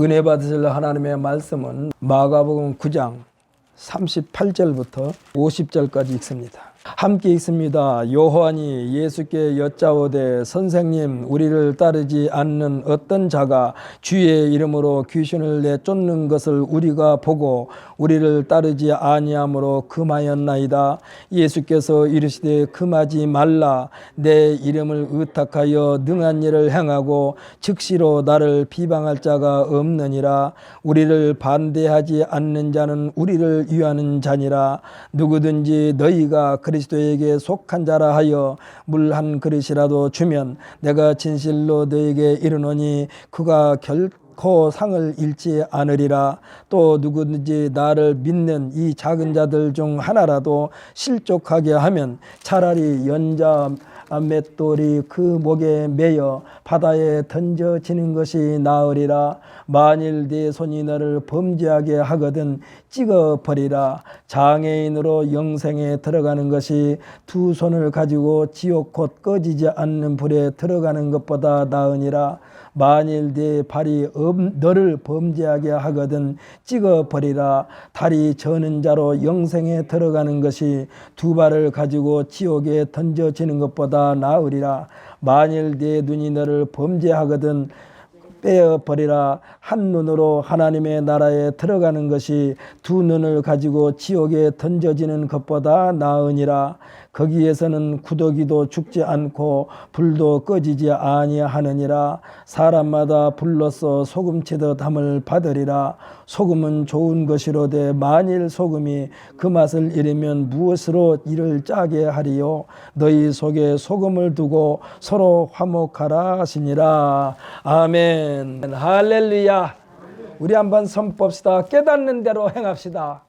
은혜 받으실 하나님의 말씀은 마가복음 9장 38절부터 50절까지 읽습니다. 함께 읽습니다. 요한이 예수께 여짜오되 선생님, 우리를 따르지 않는 어떤 자가 주의 이름으로 귀신을 내쫓는 것을 우리가 보고 우리를 따르지 아니함으로 금하였나이다. 예수께서 이르시되 금하지 말라. 내 이름을 의탁하여 능한 일을 행하고 즉시로 나를 비방할 자가 없느니라. 우리를 반대하지 않는 자는 우리를 위하는 자니라. 누구든지 너희가 그리스도에게 속한 자라 하여 물 한 그릇이라도 주면 내가 진실로 너에게 이르노니 그가 결코 상을 잃지 않으리라. 또 누구든지 나를 믿는 이 작은 자들 중 하나라도 실족하게 하면 차라리 연자 맷돌이 그 목에 매여 바다에 던져지는 것이 나으리라. 만일 네 손이 너를 범죄하게 하거든 찍어버리라. 장애인으로 영생에 들어가는 것이 두 손을 가지고 지옥 곧 꺼지지 않는 불에 들어가는 것보다 나으니라. 만일 네 발이 너를 범죄하게 하거든 찍어버리라. 다리 저는 자로 영생에 들어가는 것이 두 발을 가지고 지옥에 던져지는 것보다 나으리라. 만일 네 눈이 너를 범죄하거든 빼어버리라. 한 눈으로 하나님의 나라에 들어가는 것이 두 눈을 가지고 지옥에 던져지는 것보다 나으니라. 거기에서는 구더기도 죽지 않고 불도 꺼지지 아니하느니라. 사람마다 불로써 소금치듯 함을 받으리라. 소금은 좋은 것이로되 만일 소금이 그 맛을 잃으면 무엇으로 이를 짜게 하리요. 너희 속에 소금을 두고 서로 화목하라 하시니라. 아멘. 할렐루야. 우리 한번 선봅시다. 깨닫는 대로 행합시다.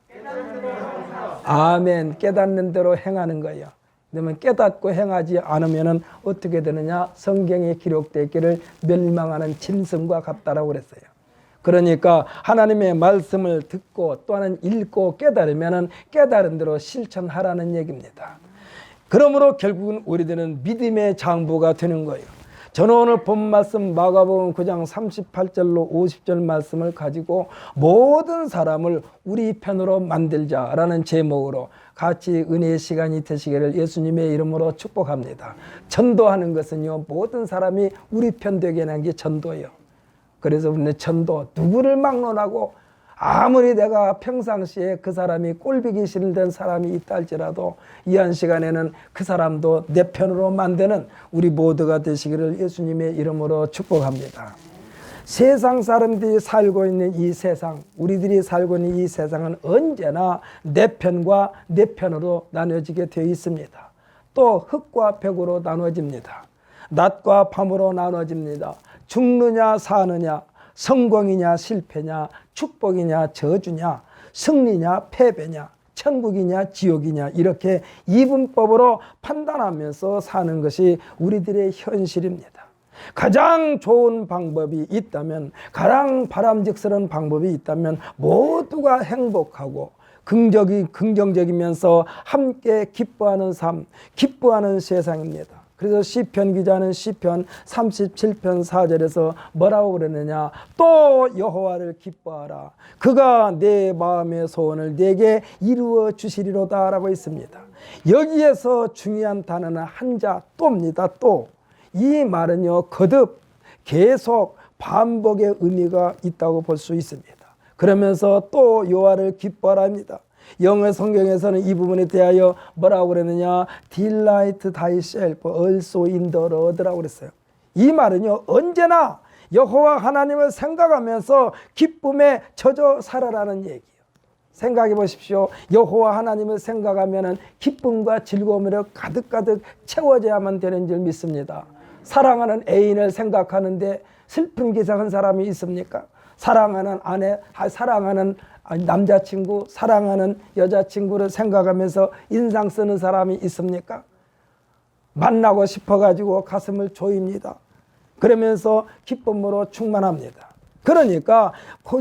아멘. 깨닫는 대로 행하는 거예요. 그러면 깨닫고 행하지 않으면 어떻게 되느냐? 성경에 기록되어 있기를 멸망하는 짐승과 같다라고 그랬어요. 그러니까 하나님의 말씀을 듣고 또 하나는 읽고 깨달으면 깨달은 대로 실천하라는 얘기입니다. 그러므로 결국은 우리들은 믿음의 장부가 되는 거예요. 저는 오늘 본 말씀 마가복음 9장 38절로 50절 말씀을 가지고 모든 사람을 우리 편으로 만들자라는 제목으로 같이 은혜의 시간이 되시기를 예수님의 이름으로 축복합니다. 전도하는 것은요, 모든 사람이 우리 편 되게 하는 게 전도예요. 그래서 우리는 전도, 누구를 막론하고 아무리 내가 평상시에 그 사람이 꼴보기 싫은 사람이 있다 할지라도 이 한 시간에는 그 사람도 내 편으로 만드는 우리 모두가 되시기를 예수님의 이름으로 축복합니다. 세상 사람들이 살고 있는 이 세상, 우리들이 살고 있는 이 세상은 언제나 내 편과 내 편으로 나눠지게 되어 있습니다. 또 흙과 벽으로 나눠집니다. 낮과 밤으로 나눠집니다. 죽느냐 사느냐, 성공이냐 실패냐, 축복이냐 저주냐, 승리냐 패배냐, 천국이냐 지옥이냐, 이렇게 이분법으로 판단하면서 사는 것이 우리들의 현실입니다. 가장 좋은 방법이 있다면, 가장 바람직스러운 방법이 있다면 모두가 행복하고 긍정적이면서 함께 기뻐하는 삶, 기뻐하는 세상입니다. 그래서 시편 기자는 시편 37편 4절에서 뭐라고 그러느냐? 또 여호와를 기뻐하라. 그가 내 마음의 소원을 내게 이루어 주시리로다 라고 있습니다. 여기에서 중요한 단어는 한자 또입니다. 또. 이 말은요, 거듭, 계속, 반복의 의미가 있다고 볼 수 있습니다. 그러면서 또 여호와를 기뻐하라 합니다. 영어 성경에서는 이 부분에 대하여 뭐라고 그랬느냐? Delight thyself also in the Lord라고 그랬어요. 이 말은요, 언제나 여호와 하나님을 생각하면서 기쁨에 젖어 살아라는 얘기예요. 생각해 보십시오. 여호와 하나님을 생각하면 기쁨과 즐거움으로 가득가득 채워져야만 되는 줄 믿습니다. 사랑하는 애인을 생각하는데 슬픈 기색한 사람이 있습니까? 사랑하는 아내, 사랑하는 남자친구, 사랑하는 여자친구를 생각하면서 인상 쓰는 사람이 있습니까? 만나고 싶어가지고 가슴을 조입니다. 그러면서 기쁨으로 충만합니다. 그러니까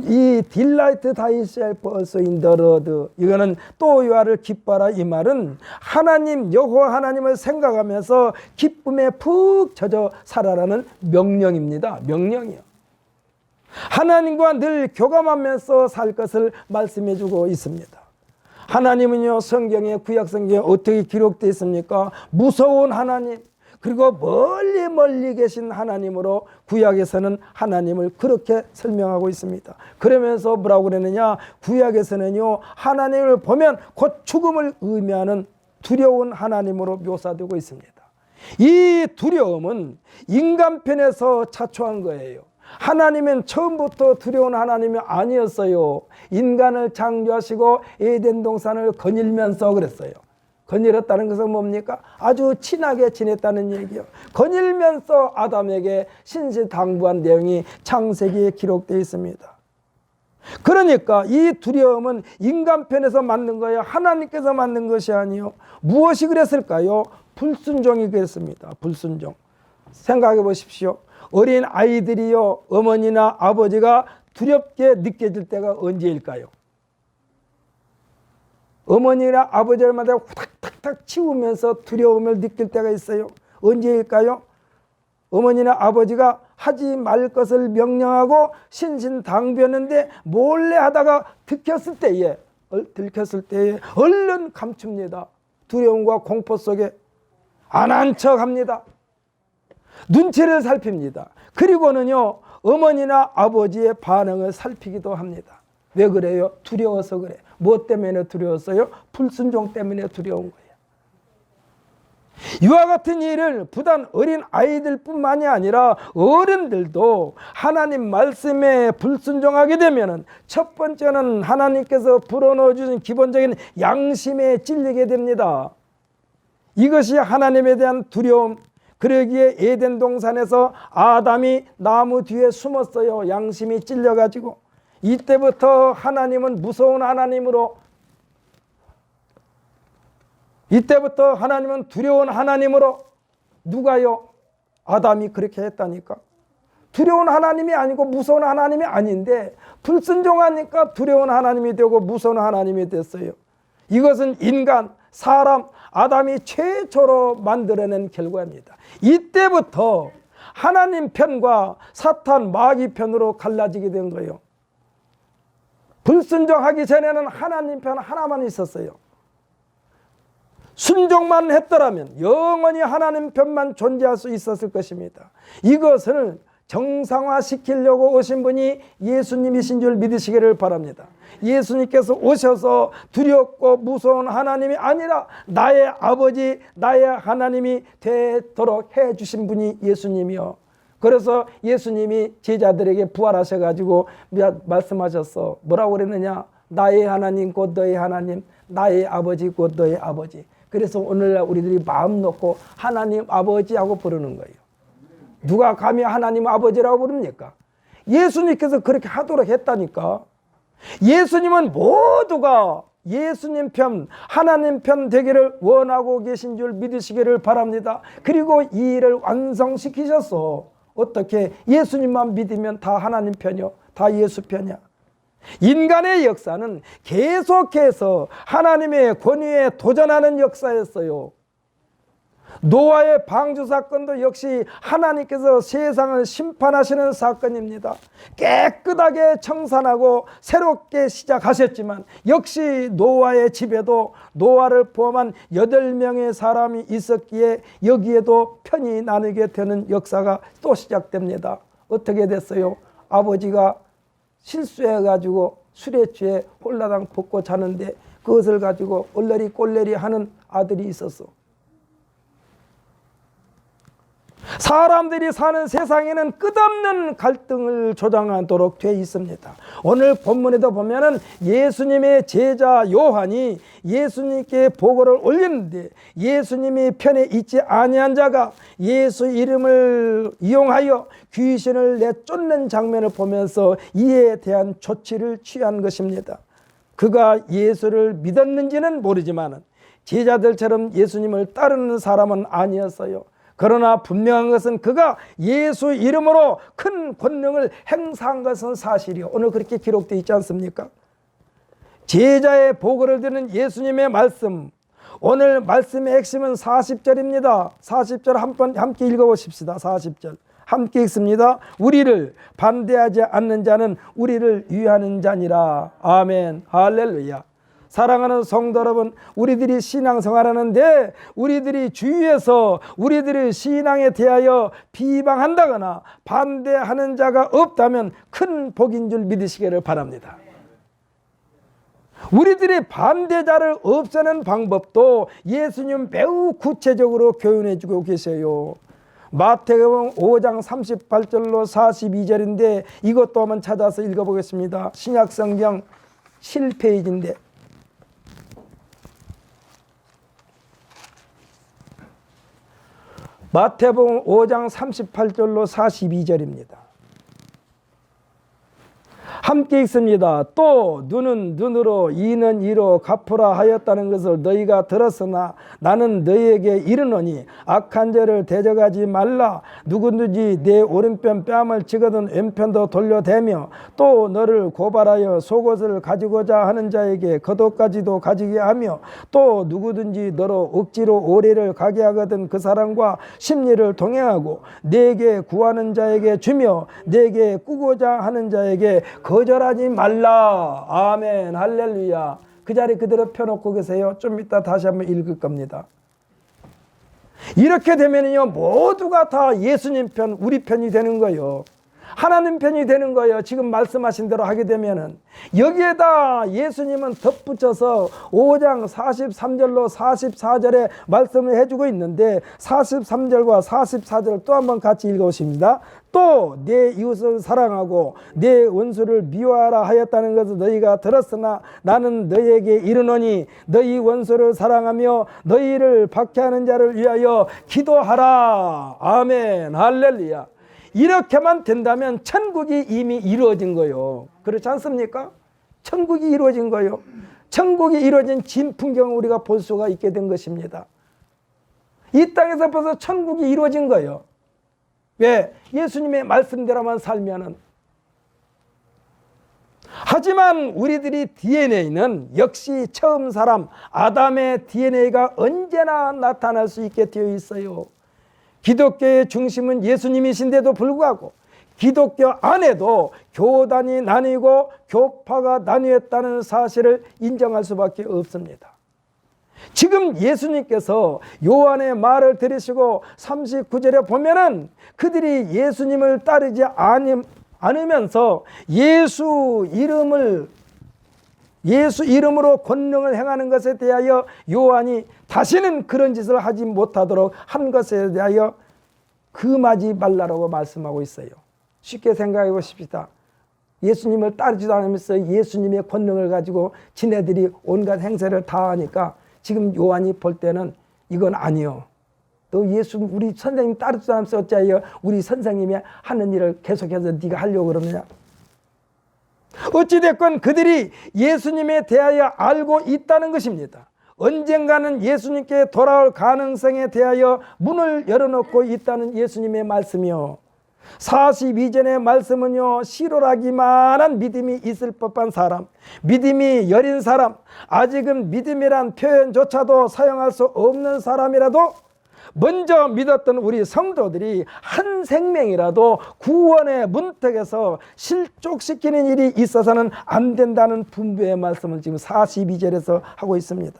이 delight thyself also in the Lord, 이거는 또 여호와를 기뻐하라, 이 말은 하나님, 여호와 하나님을 생각하면서 기쁨에 푹 젖어 살아라는 명령입니다. 명령이요. 하나님과 늘 교감하면서 살 것을 말씀해 주고 있습니다. 하나님은요, 성경에, 구약 성경에 어떻게 기록되어 있습니까? 무서운 하나님, 그리고 멀리 멀리 계신 하나님으로 구약에서는 하나님을 그렇게 설명하고 있습니다. 그러면서 뭐라고 그러느냐? 구약에서는요, 하나님을 보면 곧 죽음을 의미하는 두려운 하나님으로 묘사되고 있습니다. 이 두려움은 인간편에서 자초한 거예요. 하나님은 처음부터 두려운 하나님이 아니었어요. 인간을 창조하시고 에덴 동산을 거닐면서 그랬어요. 거닐었다는 것은 뭡니까? 아주 친하게 지냈다는 얘기요. 거닐면서 아담에게 신실당부한 내용이 창세기에 기록되어 있습니다. 그러니까 이 두려움은 인간편에서 만든 거예요. 하나님께서 만든 것이 아니요. 무엇이 그랬을까요? 불순종이 그랬습니다. 불순종. 생각해 보십시오. 어린 아이들이요, 어머니나 아버지가 두렵게 느껴질 때가 언제일까요? 어머니나 아버지마다 탁탁탁 치우면서 두려움을 느낄 때가 있어요. 언제일까요? 어머니나 아버지가 하지 말 것을 명령하고 신신당부했는데 몰래 하다가 들켰을 때에 얼른 감춥니다. 두려움과 공포 속에 안 한 척합니다. 눈치를 살핍니다. 그리고는요, 어머니나 아버지의 반응을 살피기도 합니다. 왜 그래요? 두려워서 그래. 무엇 때문에 두려웠어요? 불순종 때문에 두려운 거예요. 이와 같은 일을 부단 어린 아이들뿐만이 아니라 어른들도 하나님 말씀에 불순종하게 되면 첫 번째는 하나님께서 불어넣어 주신 기본적인 양심에 찔리게 됩니다. 이것이 하나님에 대한 두려움. 그러기에 에덴 동산에서 아담이 나무 뒤에 숨었어요. 양심이 찔려가지고. 이때부터 하나님은 무서운 하나님으로, 이때부터 하나님은 두려운 하나님으로. 누가요? 아담이 그렇게 했다니까. 두려운 하나님이 아니고 무서운 하나님이 아닌데 불순종하니까 두려운 하나님이 되고 무서운 하나님이 됐어요. 이것은 인간, 사람, 아담이 최초로 만들어낸 결과입니다. 이때부터 하나님 편과 사탄 마귀 편으로 갈라지게 된 거예요. 불순종하기 전에는 하나님 편 하나만 있었어요. 순종만 했더라면 영원히 하나님 편만 존재할 수 있었을 것입니다. 이것을 정상화시키려고 오신 분이 예수님이신 줄 믿으시기를 바랍니다. 예수님께서 오셔서 두렵고 무서운 하나님이 아니라 나의 아버지, 나의 하나님이 되도록 해주신 분이 예수님이요. 그래서 예수님이 제자들에게 부활하셔가지고 말씀하셨어. 뭐라고 그랬느냐? 나의 하나님 곧 너의 하나님, 나의 아버지 곧 너의 아버지. 그래서 오늘날 우리들이 마음 놓고 하나님 아버지하고 부르는 거예요. 누가 감히 하나님 아버지라고 부릅니까? 예수님께서 그렇게 하도록 했다니까. 예수님은 모두가 예수님 편, 하나님 편 되기를 원하고 계신 줄 믿으시기를 바랍니다. 그리고 이 일을 완성시키셨어. 어떻게? 예수님만 믿으면 다 하나님 편이요, 다 예수 편이야. 인간의 역사는 계속해서 하나님의 권위에 도전하는 역사였어요. 노아의 방주 사건도 역시 하나님께서 세상을 심판하시는 사건입니다. 깨끗하게 청산하고 새롭게 시작하셨지만 역시 노아의 집에도 노아를 포함한 8명의 사람이 있었기에 여기에도 편이 나누게 되는 역사가 또 시작됩니다. 어떻게 됐어요? 아버지가 실수해가지고 술에 취해 홀라당 벗고 자는데 그것을 가지고 얼레리 꼴레리 하는 아들이 있었어. 사람들이 사는 세상에는 끝없는 갈등을 조장하도록 되어 있습니다. 오늘 본문에도 보면은 예수님의 제자 요한이 예수님께 보고를 올리는데 예수님이 편에 있지 아니한 자가 예수 이름을 이용하여 귀신을 내쫓는 장면을 보면서 이에 대한 조치를 취한 것입니다. 그가 예수를 믿었는지는 모르지만 제자들처럼 예수님을 따르는 사람은 아니었어요. 그러나 분명한 것은 그가 예수 이름으로 큰 권능을 행사한 것은 사실이요. 오늘 그렇게 기록되어 있지 않습니까? 제자의 보고를 듣는 예수님의 말씀, 오늘 말씀의 핵심은 40절입니다. 40절 함께 읽어보십시다. 40절 함께 읽습니다. 우리를 반대하지 않는 자는 우리를 위하는 자니라. 아멘. 할렐루야. 사랑하는 성도 여러분, 우리들이 신앙생활하는데 우리들이 주위에서 우리들의 신앙에 대하여 비방한다거나 반대하는 자가 없다면 큰 복인 줄 믿으시기를 바랍니다. 우리들이 반대자를 없애는 방법도 예수님 매우 구체적으로 교훈해 주고 계세요. 마태복음 5장 38절로 42절인데 이것도 한번 찾아서 읽어보겠습니다. 신약성경 7페이지인데 마태복음 5장 38절로 42절입니다. 함께 읽습니다. 또 눈은 눈으로 이는 이로 갚으라 하였다는 것을 너희가 들었으나 나는 너희에게 이르노니 악한 죄를 대적하지 말라. 누구든지 내 오른편 뺨을 치거든 왼편도 돌려대며 또 너를 고발하여 속옷을 가지고자 하는 자에게 겉옷까지도 가지게 하며 또 누구든지 너로 억지로 오래를 가게 하거든 그 사람과 심리를 동행하고 내게 구하는 자에게 주며 내게 꾸고자 하는 자에게 거절하지 말라. 아멘. 할렐루야. 그 자리 그대로 펴놓고 계세요. 좀 이따 다시 한번 읽을 겁니다. 이렇게 되면요 모두가 다 예수님 편, 우리 편이 되는 거예요. 하나님 편이 되는 거예요. 지금 말씀하신 대로 하게 되면은. 여기에다 예수님은 덧붙여서 5장 43절로 44절에 말씀을 해주고 있는데 43절과 44절을 또 한번 같이 읽어보십니다. 또 내 이웃을 사랑하고 내 원수를 미워하라 하였다는 것을 너희가 들었으나 나는 너희에게 이르노니 너희 원수를 사랑하며 너희를 박해하는 자를 위하여 기도하라. 아멘. 할렐루야. 이렇게만 된다면 천국이 이미 이루어진 거예요. 그렇지 않습니까? 천국이 이루어진 거예요. 천국이 이루어진 진풍경을 우리가 볼 수가 있게 된 것입니다. 이 땅에서 벌써 천국이 이루어진 거예요. 왜? 예수님의 말씀대로만 살면은. 하지만 우리들이 DNA는 역시 처음 사람 아담의 DNA가 언제나 나타날 수 있게 되어 있어요. 기독교의 중심은 예수님이신데도 불구하고 기독교 안에도 교단이 나뉘고 교파가 나뉘었다는 사실을 인정할 수밖에 없습니다. 지금 예수님께서 요한의 말을 들으시고 39절에 보면은 그들이 예수님을 따르지 않으면서 예수 이름으로 권능을 행하는 것에 대하여 요한이 다시는 그런 짓을 하지 못하도록 한 것에 대하여 금하지 말라고 말씀하고 있어요. 쉽게 생각해 보십시다. 예수님을 따르지도 않으면서 예수님의 권능을 가지고 지네들이 온갖 행세를 다 하니까 지금 요한이 볼 때는 이건 아니요. 또 예수 우리 선생님 따르지도 않으면서 어찌하여 우리 선생님이 하는 일을 계속해서 네가 하려고 그러느냐. 어찌됐건 그들이 예수님에 대하여 알고 있다는 것입니다. 언젠가는 예수님께 돌아올 가능성에 대하여 문을 열어놓고 있다는 예수님의 말씀이요. 42절의 말씀은요, 실오라기만한 믿음이 있을 법한 사람, 믿음이 여린 사람, 아직은 믿음이란 표현조차도 사용할 수 없는 사람이라도 먼저 믿었던 우리 성도들이 한 생명이라도 구원의 문턱에서 실족시키는 일이 있어서는 안 된다는 분부의 말씀을 지금 42절에서 하고 있습니다.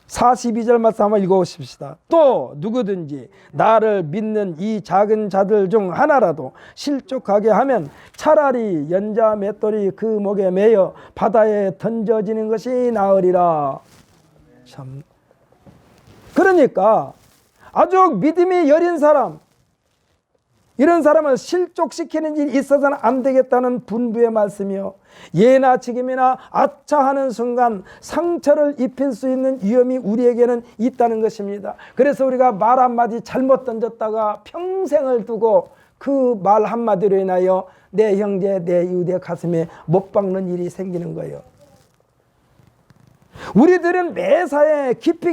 42절 말씀 한번 읽어보십시다. 또 누구든지 나를 믿는 이 작은 자들 중 하나라도 실족하게 하면 차라리 연자 맷돌이 그 목에 매여 바다에 던져지는 것이 나으리라. 참. 그러니까 아주 믿음이 여린 사람, 이런 사람을 실족시키는 일이 있어서는 안 되겠다는 분부의 말씀이요. 예나 지금이나 아차하는 순간 상처를 입힐 수 있는 위험이 우리에게는 있다는 것입니다. 그래서 우리가 말 한마디 잘못 던졌다가 평생을 두고 그 말 한마디로 인하여 내 형제, 내 이웃의 가슴에 못 박는 일이 생기는 거예요. 우리들은 매사에 깊이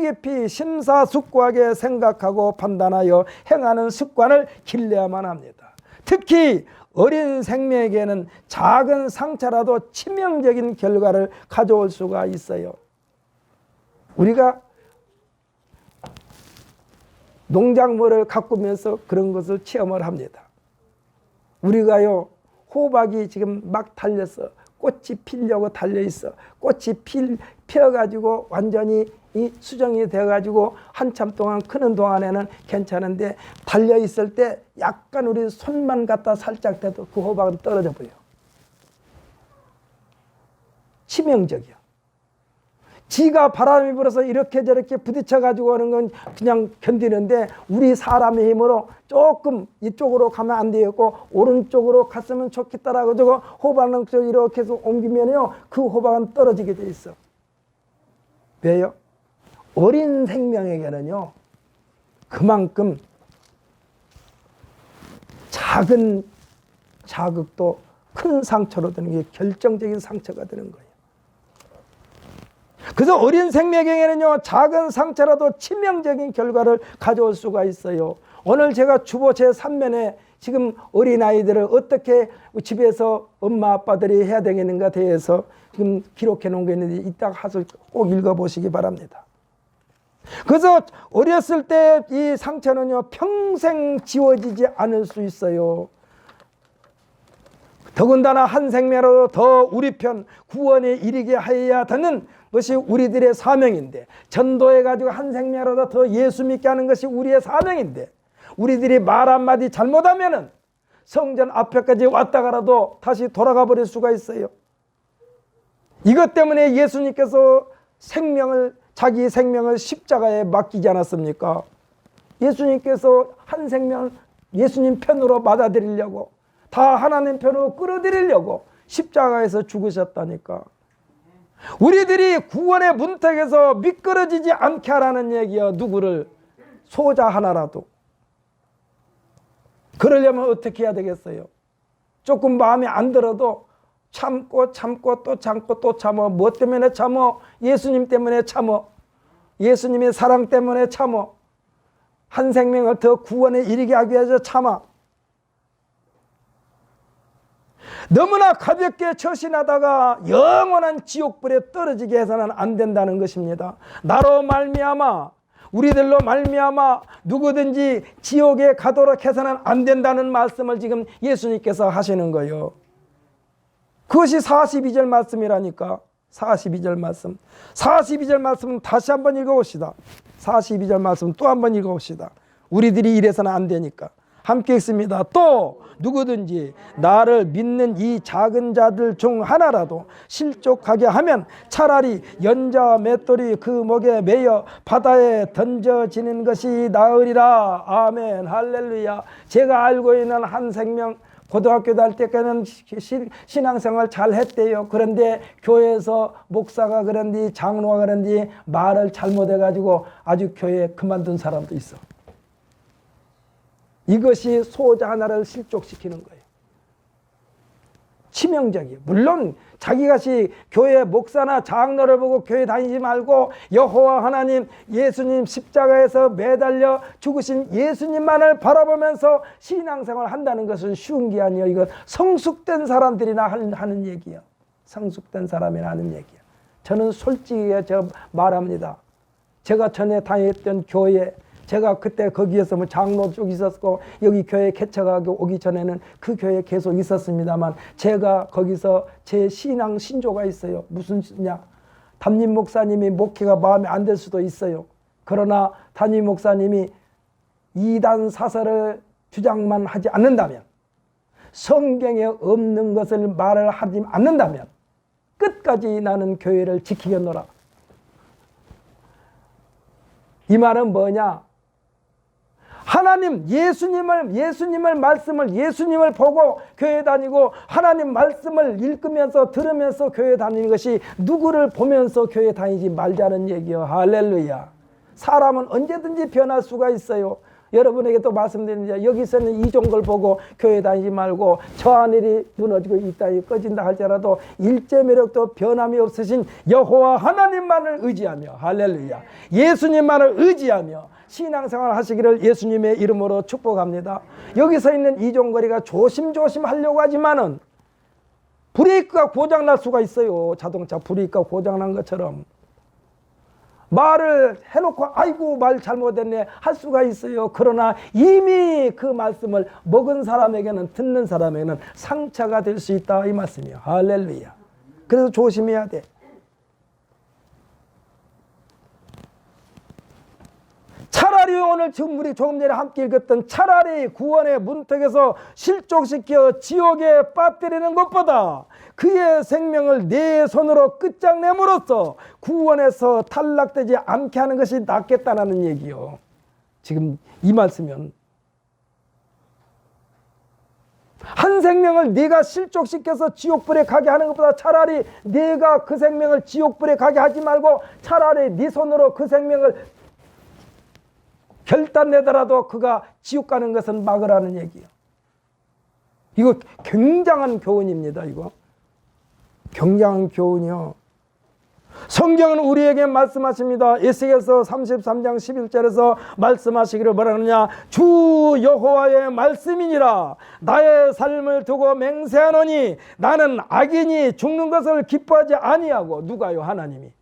심사숙고하게 생각하고 판단하여 행하는 습관을 길러야만 합니다. 특히 어린 생명에게는 작은 상처라도 치명적인 결과를 가져올 수가 있어요. 우리가 농작물을 가꾸면서 그런 것을 체험을 합니다. 우리가요, 호박이 지금 막 달렸어. 꽃이 피려고 달려있어. 꽃이 피어가지고 완전히 이 수정이 되어가지고 한참 동안 크는 동안에는 괜찮은데, 달려있을 때 약간 우리 손만 갖다 살짝 대도 그 호박은 떨어져 버려요. 치명적이야. 지가 바람이 불어서 이렇게 저렇게 부딪혀가지고 하는 건 그냥 견디는데, 우리 사람의 힘으로 조금 이쪽으로 가면 안 되겠고 오른쪽으로 갔으면 좋겠다라고 저거 호박은 이렇게 해서 옮기면요, 그 호박은 떨어지게 돼 있어. 왜요? 어린 생명에게는요, 그만큼 작은 자극도 큰 상처로 되는 게 결정적인 상처가 되는 거예요. 그래서 어린 생명에게는요, 작은 상처라도 치명적인 결과를 가져올 수가 있어요. 오늘 제가 주보 제3면에 지금 어린아이들을 어떻게 집에서 엄마 아빠들이 해야 되겠는가 대해서 지금 기록해 놓은 게 있는데, 이따가 가서 꼭 읽어보시기 바랍니다. 그래서 어렸을 때 이 상처는요, 평생 지워지지 않을 수 있어요. 더군다나 한 생명으로 더 우리 편 구원에 이르게 하여야 하는 것이 우리들의 사명인데, 전도해가지고 한 생명으로 더 예수 믿게 하는 것이 우리의 사명인데, 우리들이 말 한마디 잘못하면은 성전 앞에까지 왔다가라도 다시 돌아가 버릴 수가 있어요. 이것 때문에 예수님께서 자기 생명을 십자가에 맡기지 않았습니까? 예수님께서 한 생명을 예수님 편으로 받아들이려고, 다 하나님 편으로 끌어들이려고 십자가에서 죽으셨다니까. 우리들이 구원의 문턱에서 미끄러지지 않게 하라는 얘기야. 누구를? 소자 하나라도. 그러려면 어떻게 해야 되겠어요? 조금 마음에 안 들어도 참고 또 참고 또 참어. 뭐 때문에 참어? 예수님 때문에 참어. 예수님의 사랑 때문에 참어. 한 생명을 더 구원에 이르게 하기 위해서 참아. 너무나 가볍게 처신하다가 영원한 지옥불에 떨어지게 해서는 안 된다는 것입니다. 나로 말미암아, 우리들로 말미암아 누구든지 지옥에 가도록 해서는 안 된다는 말씀을 지금 예수님께서 하시는 거예요. 그것이 42절 말씀이라니까. 42절 말씀. 42절 말씀 다시 한번 읽어봅시다. 42절 말씀 또 한번 읽어봅시다. 우리들이 이래서는 안 되니까. 함께 읽습니다. 또 누구든지 나를 믿는 이 작은 자들 중 하나라도 실족하게 하면 차라리 연자 맷돌이 그 목에 매여 바다에 던져지는 것이 나으리라. 아멘. 할렐루야. 제가 알고 있는 한 생명, 고등학교 다닐 때까지는 신앙생활 잘 했대요. 그런데 교회에서 목사가 그런지 장로가 그런지 말을 잘못해가지고 아주 교회에 그만둔 사람도 있어. 이것이 소자 하나를 실족시키는 거예요. 치명적이에요. 물론 자기같이 교회 목사나 장로를 보고 교회 다니지 말고 여호와 하나님, 예수님 십자가에서 매달려 죽으신 예수님만을 바라보면서 신앙생활을 한다는 것은 쉬운 게 아니에요. 이건 성숙된 사람들이나 하는 얘기예요. 성숙된 사람이나 하는 얘기예요. 저는 솔직히 제가 말합니다. 제가 전에 다녔던 교회, 제가 그때 거기에서 뭐 장로 쪽 있었고 여기 교회 개척하고 오기 전에는 그 교회에 계속 있었습니다만, 제가 거기서 제 신앙 신조가 있어요. 무슨 냐? 담임 목사님이 목회가 마음에 안 들 수도 있어요. 그러나 담임 목사님이 이단 사설을 주장만 하지 않는다면, 성경에 없는 것을 말을 하지 않는다면 끝까지 나는 교회를 지키겠노라. 이 말은 뭐냐? 하나님, 예수님을 말씀을, 예수님을 보고 교회 다니고 하나님 말씀을 읽으면서 들으면서 교회 다니는 것이 누구를 보면서 교회 다니지 말자는 얘기요. 할렐루야. 사람은 언제든지 변할 수가 있어요. 여러분에게도 말씀드립니다. 여기서는 이종걸 보고 교회 다니지 말고 저 하늘이 무너지고 이 땅이 꺼진다 할지라도 일제 매력도 변함이 없으신 여호와 하나님만을 의지하며, 할렐루야, 예수님만을 의지하며 신앙생활 하시기를 예수님의 이름으로 축복합니다. 여기서 있는 이종거리가 조심조심 하려고 하지만은 브레이크가 고장날 수가 있어요. 자동차 브레이크가 고장난 것처럼. 말을 해놓고 아이고 말 잘못했네 할 수가 있어요. 그러나 이미 그 말씀을 먹은 사람에게는, 듣는 사람에게는 상처가 될 수 있다 이 말씀이에요. 할렐루야. 그래서 조심해야 돼. 차라리 오늘 지금 우리 조금 전에 함께 읽었던 차라리 구원의 문턱에서 실족시켜 지옥에 빠뜨리는 것보다 그의 생명을 내 손으로 끝장내므로써 구원에서 탈락되지 않게 하는 것이 낫겠다는 얘기요. 지금 이 말씀은 한 생명을 네가 실족시켜서 지옥불에 가게 하는 것보다 차라리 네가 그 생명을 지옥불에 가게 하지 말고 차라리 네 손으로 그 생명을 결단내더라도 그가 지옥 가는 것은 막으라는 얘기예요. 이거 굉장한 교훈입니다. 이거 굉장한 교훈이요. 성경은 우리에게 말씀하십니다. 에스겔서 33장 11절에서 말씀하시기를 뭐라 하느냐. 주 여호와의 말씀이니라. 나의 삶을 두고 맹세하노니 나는 악인이 죽는 것을 기뻐하지 아니하고. 누가요? 하나님이.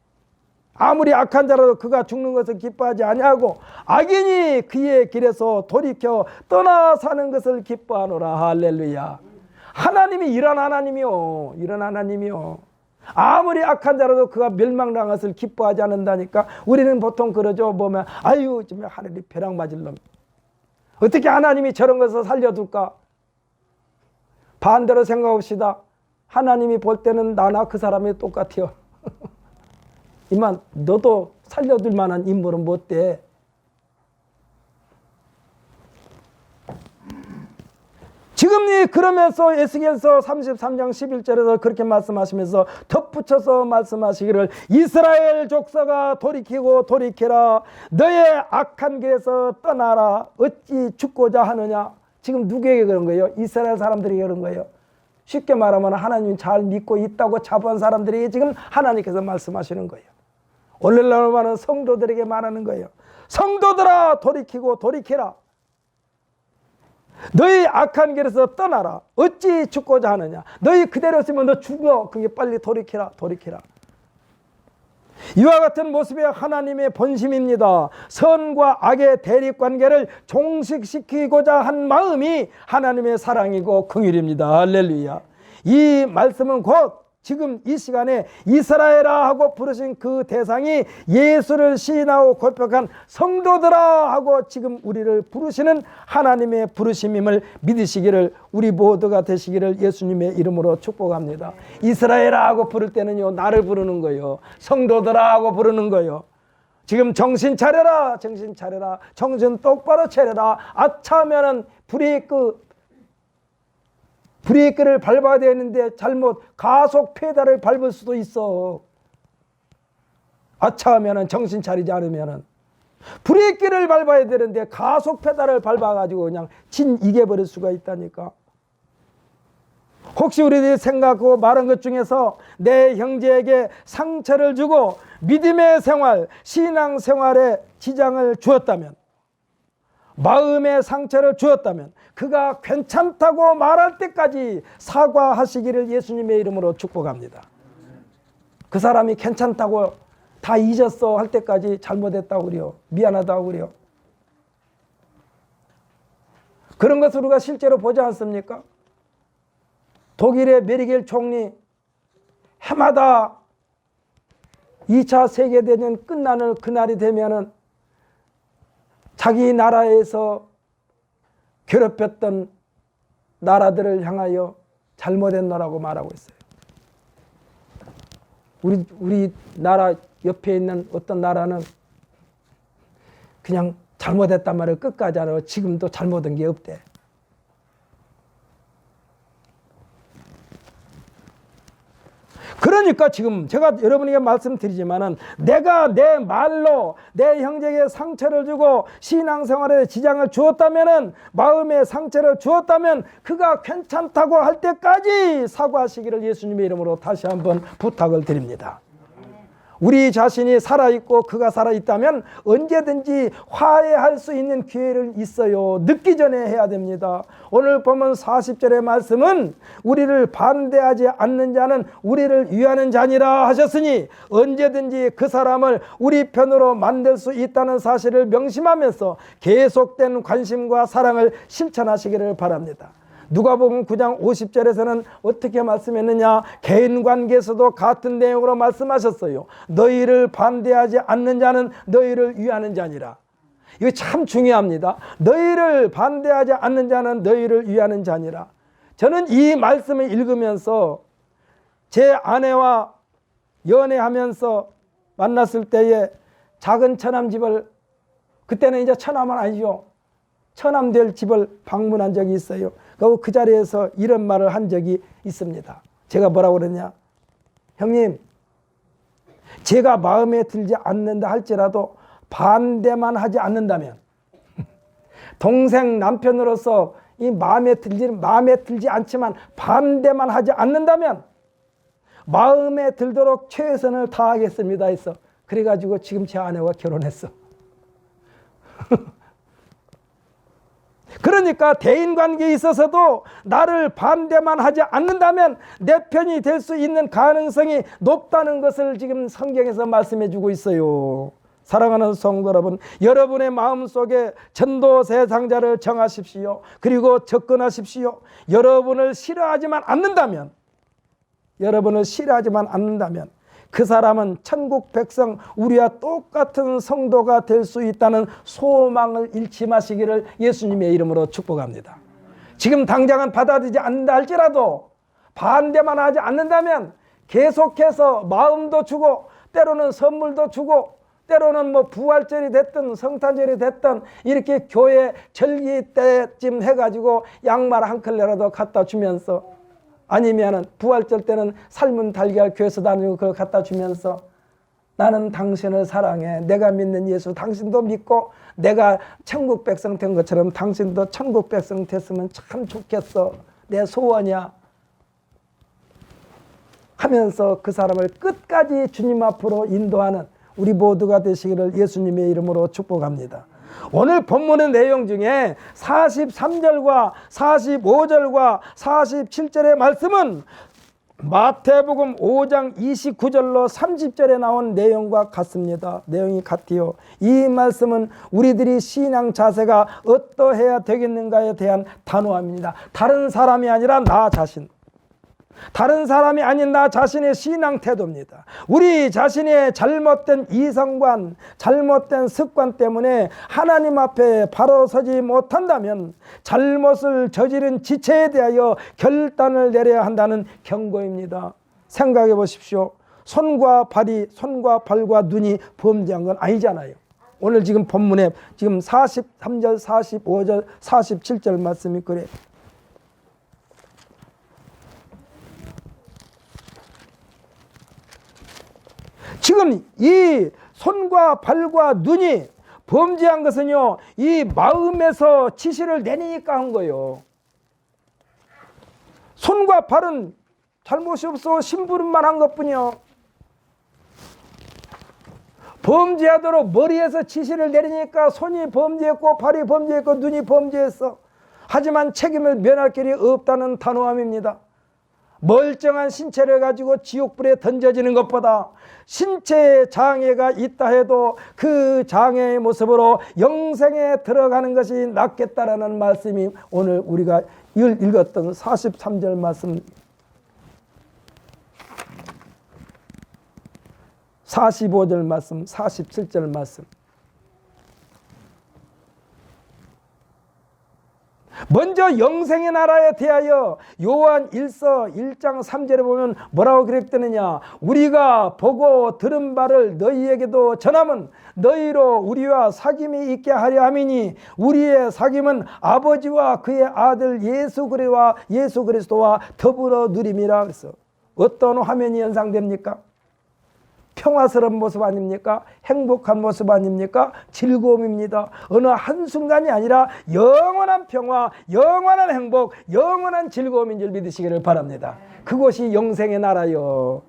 아무리 악한 자라도 그가 죽는 것을 기뻐하지 아니하고 악인이 그의 길에서 돌이켜 떠나 사는 것을 기뻐하노라. 할렐루야. 하나님이 이런 하나님이요. 이런 하나님이요. 아무리 악한 자라도 그가 멸망당한 것을 기뻐하지 않는다니까. 우리는 보통 그러죠. 보면 아유 좀 하늘이 벼락 맞을 놈. 어떻게 하나님이 저런 것을 살려둘까? 반대로 생각합시다. 하나님이 볼 때는 나나 그 사람이 똑같아요. 이만 너도 살려둘 만한 인물은 못 돼. 지금 그러면서 에스겔서 33장 11절에서 그렇게 말씀하시면서 덧붙여서 말씀하시기를 이스라엘 족속아 돌이키고 돌이키라. 너의 악한 길에서 떠나라. 어찌 죽고자 하느냐. 지금 누구에게 그런 거예요? 이스라엘 사람들에게 그런 거예요. 쉽게 말하면 하나님 잘 믿고 있다고 자부한 사람들에게 지금 하나님께서 말씀하시는 거예요. 오늘날 많은 성도들에게 말하는 거예요. 성도들아 돌이키고 돌이키라. 너희 악한 길에서 떠나라. 어찌 죽고자 하느냐. 너희 그대로 있으면 너 죽어. 그게 빨리 돌이키라. 돌이키라. 이와 같은 모습이 하나님의 본심입니다. 선과 악의 대립관계를 종식시키고자 한 마음이 하나님의 사랑이고 긍휼입니다. 할렐루야. 이 말씀은 곧 지금 이 시간에 이스라엘아 하고 부르신 그 대상이 예수를 시인하고 고백한 성도들아 하고 지금 우리를 부르시는 하나님의 부르심임을 믿으시기를 우리 모두가 되시기를 예수님의 이름으로 축복합니다. 이스라엘아 하고 부를 때는요 나를 부르는 거예요. 성도들아 하고 부르는 거예요. 지금 정신 차려라. 정신 차려라. 정신 똑바로 차려라. 아차하면은 브레이크를 밟아야 되는데 잘못 가속 페달을 밟을 수도 있어. 아차하면은 정신 차리지 않으면은 브레이크를 밟아야 되는데 가속 페달을 밟아가지고 그냥 이겨버릴 수가 있다니까. 혹시 우리들이 생각하고 말한 것 중에서 내 형제에게 상처를 주고 믿음의 생활, 신앙 생활에 지장을 주었다면, 마음의 상처를 주었다면 그가 괜찮다고 말할 때까지 사과하시기를 예수님의 이름으로 축복합니다. 그 사람이 괜찮다고 다 잊었어 할 때까지 잘못했다고 그래요. 미안하다고 그래요. 그런 것을 우리가 실제로 보지 않습니까? 독일의 메르켈 총리 해마다 2차 세계대전 끝나는 그날이 되면은 자기 나라에서 괴롭혔던 나라들을 향하여 잘못했노라고 말하고 있어요. 우리 나라 옆에 있는 어떤 나라는 그냥 잘못했단 말을 끝까지 안 하고 지금도 잘못한 게 없대. 그러니까 지금 제가 여러분에게 말씀드리지만은 내가 내 말로 내 형제에게 상처를 주고 신앙생활에 지장을 주었다면은, 마음에 상처를 주었다면 그가 괜찮다고 할 때까지 사과하시기를 예수님의 이름으로 다시 한번 부탁을 드립니다. 우리 자신이 살아있고 그가 살아있다면 언제든지 화해할 수 있는 기회를 있어요. 늦기 전에 해야 됩니다. 오늘 보면 40절의 말씀은 우리를 반대하지 않는 자는 우리를 위하는 자니라 하셨으니 언제든지 그 사람을 우리 편으로 만들 수 있다는 사실을 명심하면서 계속된 관심과 사랑을 실천하시기를 바랍니다. 누가복음 9장 50절에서는 어떻게 말씀했느냐? 개인 관계에서도 같은 내용으로 말씀하셨어요. 너희를 반대하지 않는 자는 너희를 위하는 자니라. 이거 참 중요합니다. 너희를 반대하지 않는 자는 너희를 위하는 자니라. 저는 이 말씀을 읽으면서 제 아내와 연애하면서 만났을 때에 작은 처남집을, 그때는 이제 처남은 아니죠, 처남될 집을 방문한 적이 있어요. 그 자리에서 이런 말을 한 적이 있습니다. 제가 뭐라고 그랬냐? 형님, 제가 마음에 들지 않는다 할지라도 반대만 하지 않는다면, 동생 남편으로서 이 마음에 들지 않지만 반대만 하지 않는다면 마음에 들도록 최선을 다하겠습니다 했어. 그래가지고 지금 제 아내와 결혼했어. 그러니까 대인관계에 있어서도 나를 반대만 하지 않는다면 내 편이 될 수 있는 가능성이 높다는 것을 지금 성경에서 말씀해 주고 있어요. 사랑하는 성도 여러분, 여러분의 마음속에 전도 대상자를 정하십시오. 그리고 접근하십시오. 여러분을 싫어하지만 않는다면 그 사람은 천국 백성, 우리와 똑같은 성도가 될 수 있다는 소망을 잃지 마시기를 예수님의 이름으로 축복합니다. 지금 당장은 받아들이지 않는다 할지라도 반대만 하지 않는다면 계속해서 마음도 주고 때로는 선물도 주고 때로는 뭐 부활절이 됐든 성탄절이 됐든 이렇게 교회 절기 때쯤 해가지고 양말 한 켤레라도 갖다 주면서, 아니면은 부활절 때는 삶은 달걀 교회에서 다니고 그걸 갖다 주면서 나는 당신을 사랑해. 내가 믿는 예수 당신도 믿고 내가 천국 백성 된 것처럼 당신도 천국 백성 됐으면 참 좋겠어. 내 소원이야. 하면서 그 사람을 끝까지 주님 앞으로 인도하는 우리 모두가 되시기를 예수님의 이름으로 축복합니다. 오늘 본문의 내용 중에 43절과 45절과 47절의 말씀은 마태복음 5장 29절로 30절에 나온 내용과 같습니다. 내용이 같아요. 이 말씀은 우리들이 신앙 자세가 어떠해야 되겠는가에 대한 단호함입니다. 다른 사람이 아니라 나 자신, 다른 사람이 아닌 나 자신의 신앙 태도입니다. 우리 자신의 잘못된 이성관, 잘못된 습관 때문에 하나님 앞에 바로 서지 못한다면 잘못을 저지른 지체에 대하여 결단을 내려야 한다는 경고입니다. 생각해 보십시오. 손과 발과 눈이 범죄한 건 아니잖아요. 오늘 지금 본문에 지금 43절, 45절, 47절 말씀이 그래요. 지금 이 손과 발과 눈이 범죄한 것은요, 이 마음에서 지시를 내리니까 한 거예요. 손과 발은 잘못이 없어 심부름만 한 것뿐이요. 범죄하도록 머리에서 지시를 내리니까 손이 범죄했고 발이 범죄했고 눈이 범죄했어. 하지만 책임을 면할 길이 없다는 단호함입니다. 멀쩡한 신체를 가지고 지옥불에 던져지는 것보다 신체에 장애가 있다 해도 그 장애의 모습으로 영생에 들어가는 것이 낫겠다라는 말씀이 오늘 우리가 읽었던 43절 말씀, 45절 말씀, 47절 말씀. 먼저 영생의 나라에 대하여 요한 1서 1장 3절에 보면 뭐라고 기록되느냐? 우리가 보고 들은 바를 너희에게도 전함은 너희로 우리와 사귐이 있게 하려 함이니 우리의 사귐은 아버지와 그의 아들 예수 그리스도와 더불어 누림이라. 그래서 어떤 화면이 연상됩니까? 평화스러운 모습 아닙니까? 행복한 모습 아닙니까? 즐거움입니다. 어느 한순간이 아니라 영원한 평화, 영원한 행복, 영원한 즐거움인 줄 믿으시기를 바랍니다. 그것이 영생의 나라요.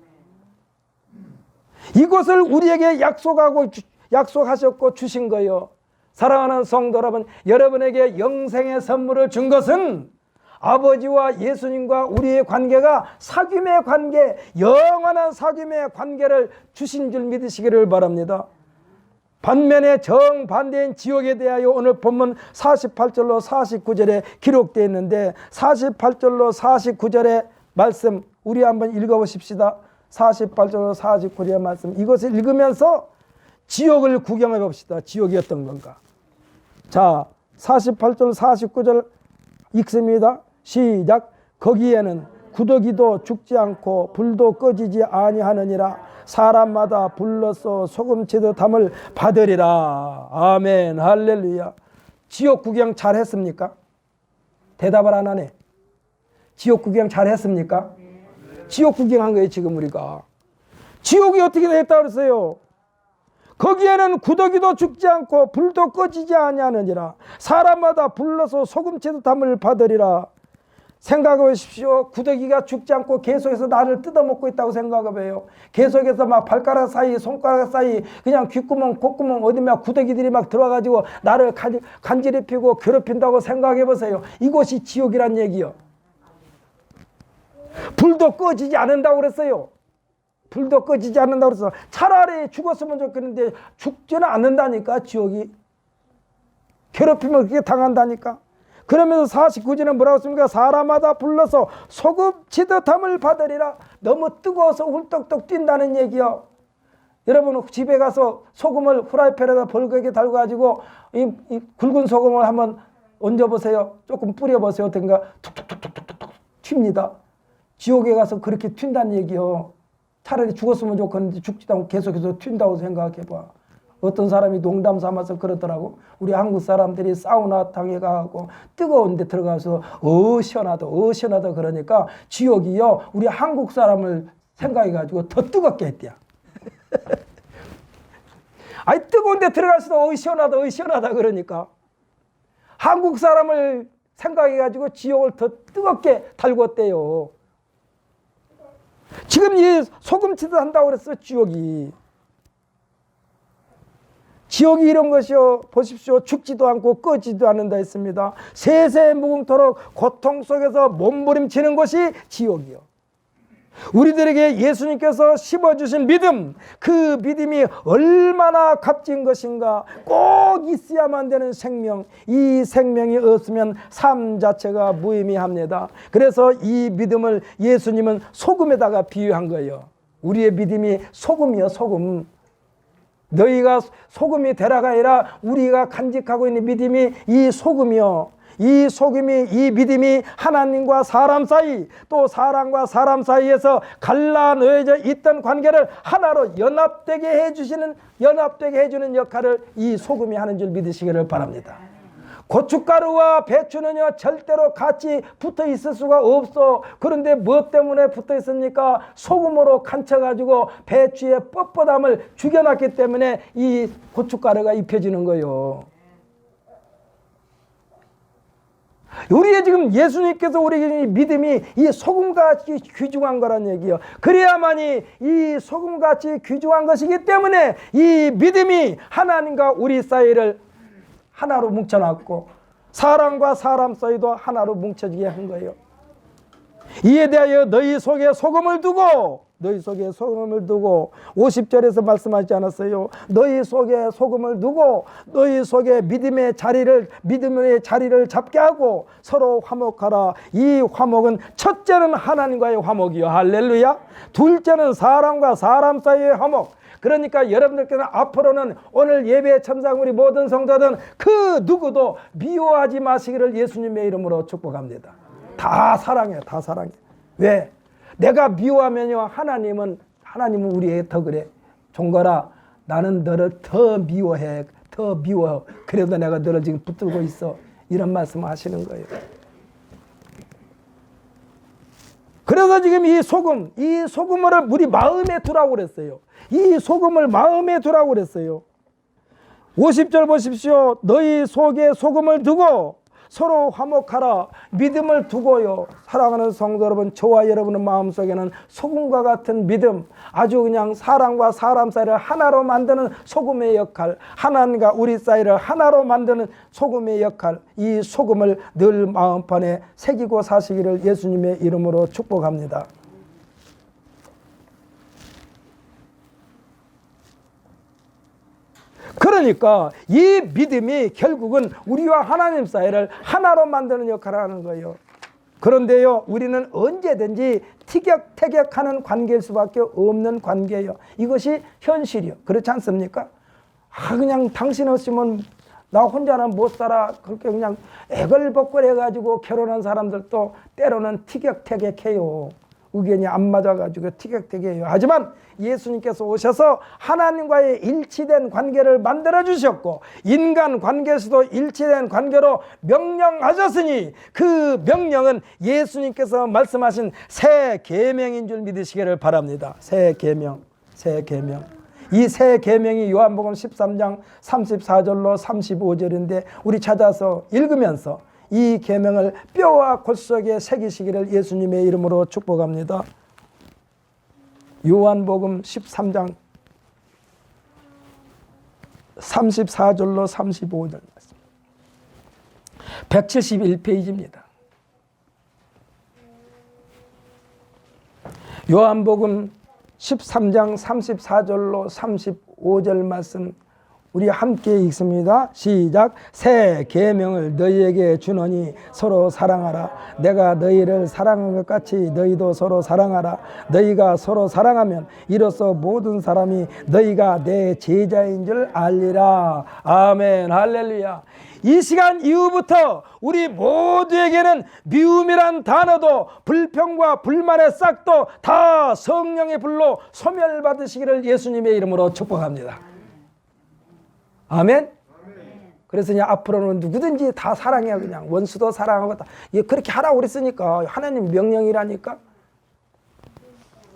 이것을 우리에게 약속하셨고 주신 거예요. 사랑하는 성도 여러분, 여러분에게 영생의 선물을 준 것은 아버지와 예수님과 우리의 관계가 사귐의 관계, 영원한 사귐의 관계를 주신 줄 믿으시기를 바랍니다. 반면에 정반대인 지옥에 대하여 오늘 본문 48절로 49절에 기록되어 있는데, 48절로 49절의 말씀 우리 한번 읽어보십시다. 48절로 49절의 말씀, 이것을 읽으면서 지옥을 구경해 봅시다. 지옥이 어떤 건가. 자, 48절 49절 읽습니다. 시작. 거기에는 구더기도 죽지 않고 불도 꺼지지 아니하느니라. 사람마다 불러서 소금치듯 함을 받으리라. 아멘, 할렐루야. 지옥 구경 잘 했습니까? 대답을 안 하네. 지옥 구경 잘 했습니까? 지옥 구경한 거예요. 지금 우리가 지옥이 어떻게 됐다 그랬어요? 거기에는 구더기도 죽지 않고 불도 꺼지지 아니하느니라. 사람마다 불러서 소금치듯 함을 받으리라. 생각해 보십시오. 구더기가 죽지 않고 계속해서 나를 뜯어먹고 있다고 생각해 봐요. 계속해서 막 발가락 사이, 손가락 사이, 그냥 귓구멍, 콧구멍 어디 막 구더기들이 막 들어가지고 나를 간지럽히고 괴롭힌다고 생각해 보세요. 이것이 지옥이란 얘기요. 불도 꺼지지 않는다고 그랬어요. 불도 꺼지지 않는다고 그래서 차라리 죽었으면 좋겠는데 죽지는 않는다니까. 지옥이 괴롭힘을 그렇게 당한다니까. 그러면서 49절은 뭐라고 했습니까? 사람마다 불러서 소금치듯 함을 받으리라. 너무 뜨거워서 훌떡떡 뛴다는 얘기요. 여러분 집에 가서 소금을 후라이팬에다 벌겋게 달궈가지고 이 굵은 소금을 한번 얹어보세요. 조금 뿌려보세요. 어떤가 툭툭툭툭툭 튑니다. 지옥에 가서 그렇게 튄다는 얘기요. 차라리 죽었으면 좋겠는데 죽지도 않고 계속해서 튄다고 생각해봐. 어떤 사람이 농담 삼아서 그러더라고. 우리 한국 사람들이 사우나 당에 가고 뜨거운 데 들어가서 시원하다 그러니까 지옥이요 우리 한국 사람을 생각해가지고 더 뜨겁게 했대요. 아니 뜨거운 데 들어갈수록 시원하다 그러니까 한국 사람을 생각해가지고 지옥을 더 뜨겁게 달궜대요. 지금 이 소금치듯 한다고 그랬어. 지옥이 이런 것이요. 보십시오. 죽지도 않고 꺼지도 않는다 했습니다. 세세 무궁토록 고통 속에서 몸부림치는 것이 지옥이요. 우리들에게 예수님께서 심어주신 믿음, 그 믿음이 얼마나 값진 것인가. 꼭 있어야만 되는 생명, 이 생명이 없으면 삶 자체가 무의미합니다. 그래서 이 믿음을 예수님은 소금에다가 비유한 거예요. 우리의 믿음이 소금이요, 소금. 너희가 소금이 되라가 아니라 우리가 간직하고 있는 믿음이 이 소금이요. 이 소금이, 이 믿음이 하나님과 사람 사이, 또 사람과 사람 사이에서 갈라놓여져 있던 관계를 하나로 연합되게 해주는 역할을 이 소금이 하는 줄 믿으시기를 바랍니다. 고춧가루와 배추는요 절대로 같이 붙어 있을 수가 없어. 그런데 무엇 때문에 붙어 있습니까? 소금으로 간쳐가지고 배추의 뻣뻣함을 죽여놨기 때문에 이 고춧가루가 입혀지는 거예요. 우리의 지금 예수님께서 우리에게 믿음이 이 소금같이 귀중한 거란 얘기예요. 그래야만이 이 소금같이 귀중한 것이기 때문에 이 믿음이 하나님과 우리 사이를 하나로 뭉쳐놨고 사람과 사람 사이도 하나로 뭉쳐지게 한 거예요. 이에 대하여 너희 속에 소금을 두고 50절에서 말씀하지 않았어요? 너희 속에 소금을 두고 너희 속에 믿음의 자리를 잡게 하고 서로 화목하라. 이 화목은 첫째는 하나님과의 화목이요. 할렐루야. 둘째는 사람과 사람 사이의 화목. 그러니까 여러분들께서는 앞으로는 오늘 예배 참석 우리 모든 성도들은 그 누구도 미워하지 마시기를 예수님의 이름으로 축복합니다. 다 사랑해. 왜? 내가 미워하면요 하나님은 우리에게 더 그래. 종거라 나는 너를 더 미워해. 더 미워. 그래도 내가 너를 지금 붙들고 있어. 이런 말씀을 하시는 거예요. 그래서 지금 이 소금을 우리 마음에 두라고 그랬어요. 이 소금을 마음에 두라고 그랬어요. 50절 보십시오. 너희 속에 소금을 두고 서로 화목하라. 믿음을 두고요. 사랑하는 성도 여러분, 저와 여러분의 마음속에는 소금과 같은 믿음, 아주 그냥 사람과 사람 사이를 하나로 만드는 소금의 역할, 하나님과 우리 사이를 하나로 만드는 소금의 역할, 이 소금을 늘 마음판에 새기고 사시기를 예수님의 이름으로 축복합니다. 그러니까 이 믿음이 결국은 우리와 하나님 사이를 하나로 만드는 역할을 하는 거예요. 그런데요, 우리는 언제든지 티격태격하는 관계일 수밖에 없는 관계예요. 이것이 현실이요. 그렇지 않습니까? 그냥 당신 없으면 나 혼자는 못 살아. 그렇게 그냥 애걸복걸 해가지고 결혼한 사람들도 때로는 티격태격해요. 의견이 안 맞아가지고 티격태격해요. 하지만 예수님께서 오셔서 하나님과의 일치된 관계를 만들어 주셨고 인간 관계에서도 일치된 관계로 명령하셨으니 그 명령은 예수님께서 말씀하신 새 계명인 줄 믿으시기를 바랍니다. 새 계명, 새 계명. 이 새 계명이 요한복음 13장 34절로 35절인데 우리 찾아서 읽으면서 이 계명을 뼈와 골속에 새기시기를 예수님의 이름으로 축복합니다. 요한복음 13장 34절로 35절 말씀. 171페이지입니다. 요한복음 13장 34절로 35절 말씀 우리 함께 읽습니다. 시작. 새 계명을 너희에게 주노니 서로 사랑하라. 내가 너희를 사랑한 것 같이 너희도 서로 사랑하라. 너희가 서로 사랑하면 이로써 모든 사람이 너희가 내 제자인 줄 알리라. 아멘. 할렐루야. 이 시간 이후부터 우리 모두에게는 미움이란 단어도 불평과 불만의 싹도 다 성령의 불로 소멸받으시기를 예수님의 이름으로 축복합니다. 아멘? 그래서 그냥 앞으로는 누구든지 다 사랑해요. 그냥 원수도 사랑하고 다. 그렇게 하라고 그랬으니까 하나님 명령이라니까.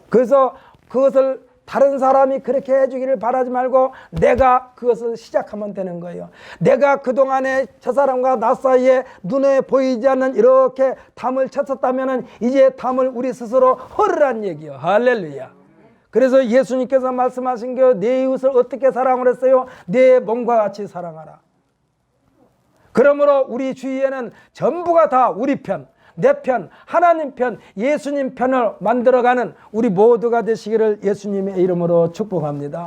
그래서 그것을 다른 사람이 그렇게 해주기를 바라지 말고 내가 그것을 시작하면 되는 거예요. 내가 그동안에 저 사람과 나 사이에 눈에 보이지 않는 이렇게 담을 쳤었다면 이제 담을 우리 스스로 헐으란 얘기예요. 할렐루야. 그래서 예수님께서 말씀하신 게 내 이웃을 어떻게 사랑을 했어요? 내 몸과 같이 사랑하라. 그러므로 우리 주위에는 전부가 다 우리 편, 내 편, 하나님 편, 예수님 편을 만들어가는 우리 모두가 되시기를 예수님의 이름으로 축복합니다.